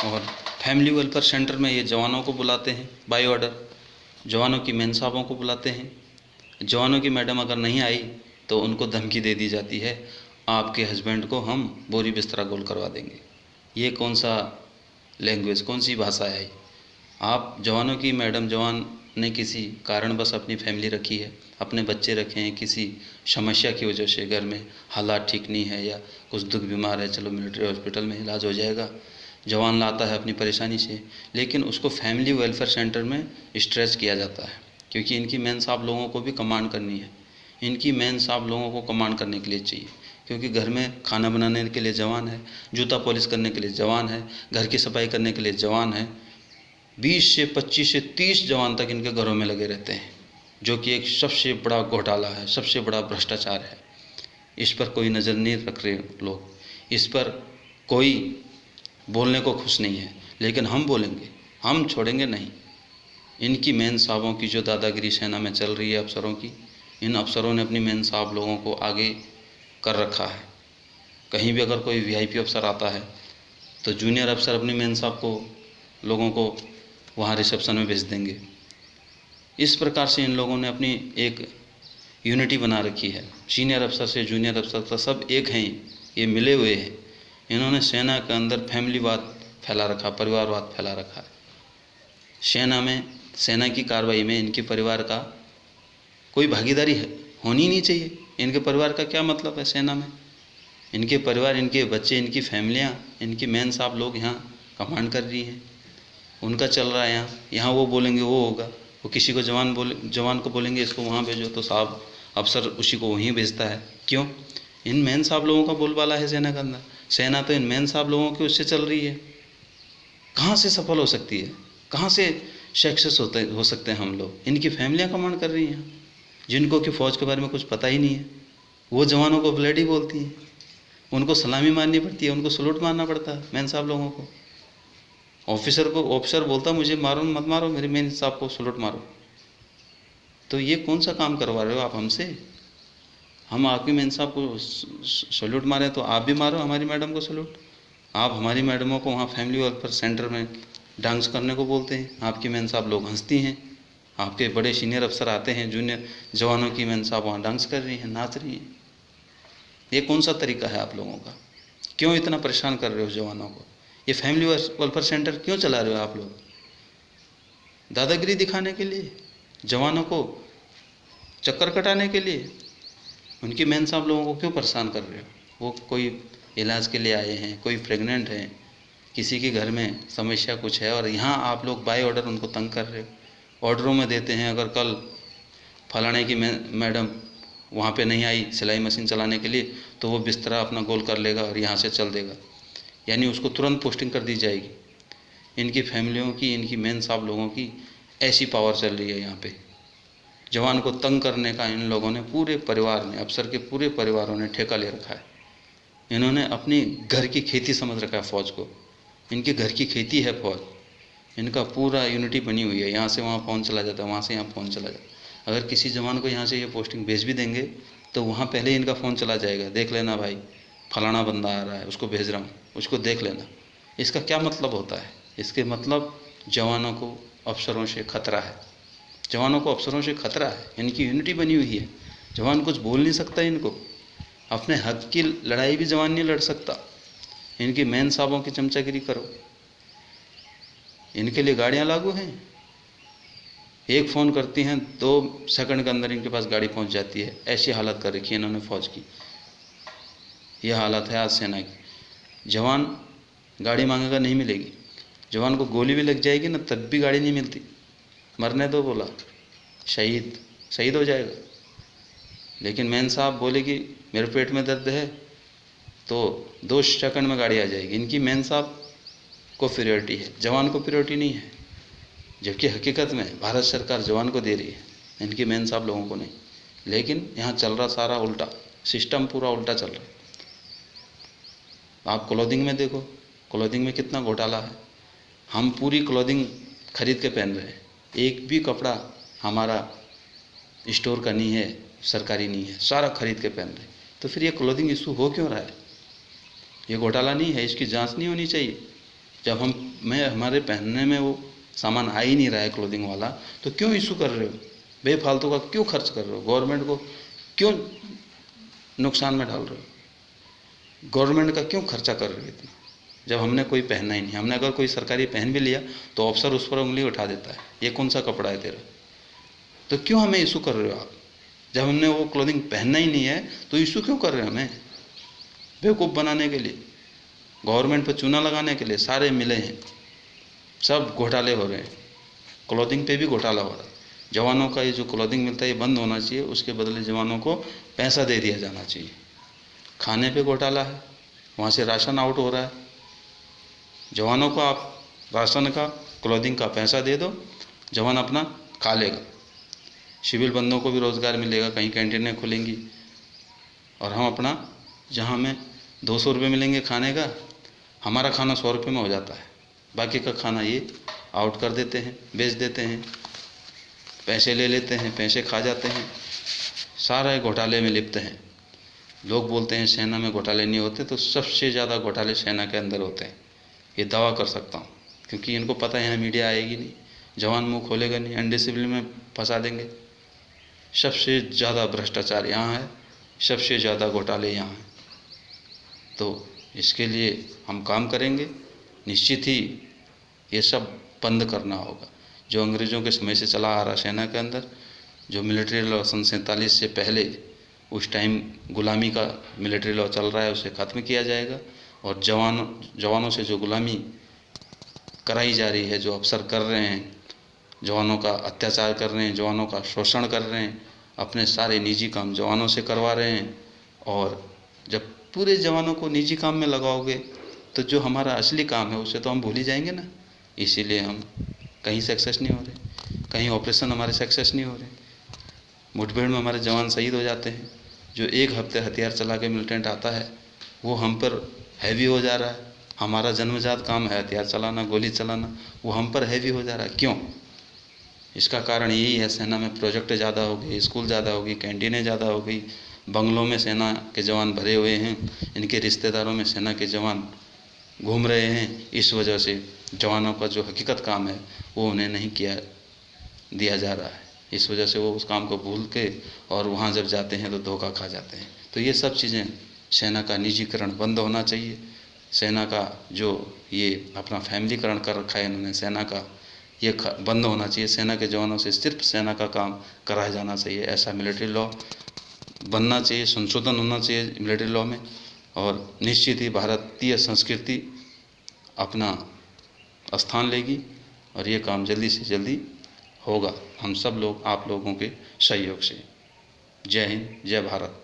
और family welfare centre में ये जवानों को बुलाते हैं बाय ऑर्डर, जवानों की मेन साहबों को बुलाते हैं। जवानों की मैडम अगर नहीं आई तो उनको धमकी दे दी जाती है, आपके हस्बैंड को हम बोरी बिस्तरा गोल करवा देंगे। ये कौन सा लैंग्वेज, कौन सी भाषा है? आप जवानों की मैडम, जवान ने किसी कारणवश अपनी फैमिली रखी है, अपने बच्चे रखे हैं, किसी समस्या की वजह से घर में हालात ठीक नहीं है या कुछ दुख बीमार है, चलो मिलिट्री हॉस्पिटल में इलाज हो जाएगा, जवान लाता है अपनी परेशानी से, लेकिन उसको फैमिली वेलफेयर सेंटर में स्ट्रेच किया जाता है, क्योंकि इनकी मेन साहब लोगों को भी कमांड करनी है। इनकी मेन साहब लोगों को कमांड करने के लिए चाहिए, क्योंकि घर में खाना बनाने के लिए जवान है, जूता पॉलिश करने के लिए जवान है, घर की सफाई करने के लिए जवान है। 20 से 25 से 30 जवान तक इनके घरों में लगे रहते हैं, जो कि एक सबसे बड़ा घोटाला है, सबसे बड़ा भ्रष्टाचार है। इस पर कोई नज़र नहीं रख रहे लोग, इस पर कोई बोलने को खुश नहीं है, लेकिन हम बोलेंगे, हम छोड़ेंगे नहीं। इनकी मेन साहबों की जो दादागिरी सेना में चल रही है अफसरों की, इन अफसरों ने अपनी मेन साहब लोगों को आगे कर रखा है। कहीं भी अगर कोई वीआईपी अफसर आता है तो जूनियर अफसर अपनी मेन साहब को, लोगों को वहाँ रिसेप्शन में भेज देंगे। इस प्रकार से इन लोगों ने अपनी एक यूनिटी बना रखी है। सीनियर अफसर से जूनियर अफसर तक सब एक हैं, ये मिले हुए हैं। इन्होंने सेना के अंदर फैमिलीवाद फैला रखा, परिवारवाद फैला रखा है। सेना में, सेना की कार्रवाई में इनके परिवार का कोई भागीदारी है, होनी नहीं चाहिए। इनके परिवार का क्या मतलब है सेना में? इनके परिवार, इनके बच्चे, इनकी फैमिलियाँ, इनकी मेन साहब लोग यहाँ कमांड कर रही हैं, उनका चल रहा है यहाँ। यहाँ वो बोलेंगे वो होगा, वो किसी को जवान को बोलेंगे इसको वहाँ भेजो, तो साहब अफसर उसी को वहीं भेजता है। क्यों? इन मेन साहब लोगों का बोलबाला है सेना के अंदर। सेना तो इन मेन साहब लोगों की उससे चल रही है। कहाँ से सफल हो सकती है? कहाँ से सक्सेस हो सकते हैं हम लोग? इनकी फैमिलियाँ कमांड कर रही हैं, जिनको कि फ़ौज के बारे में कुछ पता ही नहीं है। वो जवानों को ब्लडी बोलती हैं, उनको सलामी मारनी पड़ती है, उनको सलूट मारना पड़ता है मेन साहब लोगों को। ऑफिसर बोलता मुझे मारो मत मारो, मेरे मेन साहब को सलूट मारो। तो ये कौन सा काम करवा रहे हो आप हमसे? हम आपकी मेन साहब को सलूट मारें तो आप भी मारो हमारी मैडम को सलूट। आप हमारी मैडमों को वहाँ फैमिली वेलफेयर सेंटर में डांस करने को बोलते हैं, आपकी मेन साहब लोग हंसती हैं। आपके बड़े सीनियर अफसर आते हैं, जूनियर जवानों की मेन साहब वहाँ डांस कर रही हैं, नाच रही हैं। ये कौन सा तरीका है आप लोगों का? क्यों इतना परेशान कर रहे हो जवानों को? ये फैमिली वेलफेयर सेंटर क्यों चला रहे हो आप लोग? दादागिरी दिखाने के लिए, जवानों को चक्कर कटाने के लिए? उनकी मेन साहब लोगों को क्यों परेशान कर रहे हो? वो कोई इलाज के लिए आए हैं, कोई प्रेग्नेंट हैं, किसी के घर में समस्या कुछ है, और यहाँ आप लोग बाय ऑर्डर उनको तंग कर रहे हो। ऑर्डरों में देते हैं, अगर कल फलाने की मैडम वहाँ पे नहीं आई सिलाई मशीन चलाने के लिए, तो वो बिस्तरा अपना गोल कर लेगा और यहाँ से चल देगा, यानी उसको तुरंत पोस्टिंग कर दी जाएगी। इनकी फैमिलियों की, इनकी मेन साहब लोगों की ऐसी पावर चल रही है यहाँ पे। जवान को तंग करने का इन लोगों ने, पूरे परिवार ने, अफसर के पूरे परिवारों ने ठेका ले रखा है। इन्होंने अपनी घर की खेती समझ रखा है फ़ौज को। इनके घर की खेती है फ़ौज। इनका पूरा यूनिटी बनी हुई है, यहाँ से वहाँ फ़ोन चला जाता है, वहाँ से यहाँ फ़ोन चला जाता है। अगर किसी जवान को यहाँ से ये पोस्टिंग भेज भी देंगे तो वहाँ पहले ही इनका फ़ोन चला जाएगा, देख लेना भाई फलाना बंदा आ रहा है, उसको भेज रहा हूँ, उसको देख लेना। इसका क्या मतलब होता है? इसके मतलब जवानों को अफसरों से खतरा है, जवानों को अफसरों से खतरा है। इनकी यूनिटी बनी हुई है, जवान कुछ बोल नहीं सकता इनको, अपने हक की लड़ाई भी जवान नहीं लड़ सकता। इनकी मेन साहबों की चमचागिरी करो, इनके लिए गाड़ियाँ लागू हैं। एक फ़ोन करती हैं, 2 सेकंड के अंदर इनके पास गाड़ी पहुंच जाती है। ऐसी हालत कर रखी है इन्होंने फ़ौज की। यह हालत है आज सेना की। जवान गाड़ी मांगेगा, नहीं मिलेगी। जवान को गोली भी लग जाएगी ना, तब भी गाड़ी नहीं मिलती। मरने दो बोला, शहीद हो जाएगा। लेकिन मेन साहब बोले कि मेरे पेट में दर्द है, तो 2 सेकंड में गाड़ी आ जाएगी। इनकी मेन साहब को प्रियोरिटी है, जवान को प्रियोरिटी नहीं है। जबकि हकीकत में भारत सरकार जवान को दे रही है, इनकी मेन साहब लोगों को नहीं। लेकिन यहाँ चल रहा सारा उल्टा, सिस्टम पूरा उल्टा चल रहा है। आप क्लोथिंग में देखो, क्लोथिंग में कितना घोटाला है। हम पूरी क्लोथिंग खरीद के पहन रहे हैं, एक भी कपड़ा हमारा स्टोर का नहीं है, सरकारी नहीं है, सारा खरीद के पहन रहे हैं। तो फिर ये क्लोथिंग इशू हो क्यों रहा है? ये घोटाला नहीं है? इसकी जांच नहीं होनी चाहिए? जब हमारे पहनने में वो सामान आ ही नहीं रहा है क्लोथिंग वाला, तो क्यों इशू कर रहे हो? बेफालतू का क्यों खर्च कर रहे हो? गवर्नमेंट को क्यों नुकसान में डाल रहे हो? गवर्नमेंट का क्यों खर्चा कर रहे हो इतना, जब हमने कोई पहनना ही नहीं? हमने अगर कोई सरकारी पहन भी लिया तो अफसर उस पर उंगली उठा देता है, ये कौन सा कपड़ा है तेरा? तो क्यों हमें इशू कर रहे हो आप? जब हमने वो क्लोथिंग पहनना ही नहीं है तो इशू क्यों कर रहे हो हमें? बेवकूफ़ बनाने के लिए, गवर्नमेंट पर चूना लगाने के लिए सारे मिले हैं, सब घोटाले हो रहे हैं। क्लोथिंग पे भी घोटाला हो रहा है। जवानों का ये जो क्लोथिंग मिलता है ये बंद होना चाहिए, उसके बदले जवानों को पैसा दे दिया जाना चाहिए। खाने पे घोटाला है, वहाँ से राशन आउट हो रहा है। जवानों को आप राशन का, क्लोथिंग का पैसा दे दो, जवान अपना खा लेगा। सिविल बंदों को भी रोज़गार मिलेगा, कहीं कैंटीनें खुलेंगी, और हम अपना, जहाँ हमें 200 रुपये मिलेंगे खाने का, हमारा खाना 100 रुपये में हो जाता है। बाकी का खाना ये आउट कर देते हैं, बेच देते हैं, पैसे ले लेते हैं, पैसे खा जाते हैं, सारे घोटाले में लिप्त हैं। लोग बोलते हैं सेना में घोटाले नहीं होते, तो सबसे ज़्यादा घोटाले सेना के अंदर होते हैं, ये दावा कर सकता हूँ, क्योंकि इनको पता है यहाँ मीडिया आएगी नहीं, जवान मुंह खोलेगा नहीं, अनडिसिप्लिन में फंसा देंगे। सबसे ज़्यादा भ्रष्टाचार यहाँ है, सबसे ज़्यादा घोटाले यहाँ हैं। तो इसके लिए हम काम करेंगे, निश्चित ही ये सब बंद करना होगा। जो अंग्रेज़ों के समय से चला आ रहा सेना के अंदर, जो मिलिट्री लॉ सन 47 से पहले उस टाइम गुलामी का मिलिट्री लॉ चल रहा है, उसे ख़त्म किया जाएगा। और जवानों से जो गुलामी कराई जा रही है, जो अफसर कर रहे हैं, जवानों का अत्याचार कर रहे हैं, जवानों का शोषण कर रहे हैं, अपने सारे निजी काम जवानों से करवा रहे हैं। और जब पूरे जवानों को निजी काम में लगाओगे तो जो हमारा असली काम है उसे तो हम भूल ही जाएंगे ना। इसीलिए हम कहीं सक्सेस नहीं हो रहे, कहीं ऑपरेशन हमारे सक्सेस नहीं हो रहे। मुठभेड़ में हमारे जवान शहीद हो जाते हैं। जो एक हफ्ते हथियार चला के मिलिटेंट आता है वो हम पर हैवी हो जा रहा है। हमारा जन्मजात काम है हथियार चलाना, गोली चलाना, वो हम पर हैवी हो जा रहा है। क्यों? इसका कारण यही है, सेना में प्रोजेक्ट ज़्यादा हो गए, स्कूल ज़्यादा हो गई, कैंटीनें ज़्यादा हो गई, बंगलों में सेना के जवान भरे हुए हैं, इनके रिश्तेदारों में सेना के जवान घूम रहे हैं। इस वजह से जवानों का जो हकीकत काम है वो उन्हें नहीं दिया जा रहा है। इस वजह से वो उस काम को भूल के और वहाँ जब जाते हैं तो धोखा खा जाते हैं। तो ये सब चीज़ें, सेना का निजीकरण बंद होना चाहिए। सेना का जो ये अपना फैमिलीकरण कर रखा है इन्होंने सेना का, ये बंद होना चाहिए। सेना के जवानों से सिर्फ सेना का काम कराया जाना चाहिए। ऐसा मिलिट्री लॉ बनना चाहिए, संशोधन होना चाहिए मिलिट्री लॉ में। और निश्चित ही भारतीय संस्कृति अपना स्थान लेगी और ये काम जल्दी से जल्दी होगा, हम सब लोग, आप लोगों के सहयोग से। जय हिंद, जय भारत।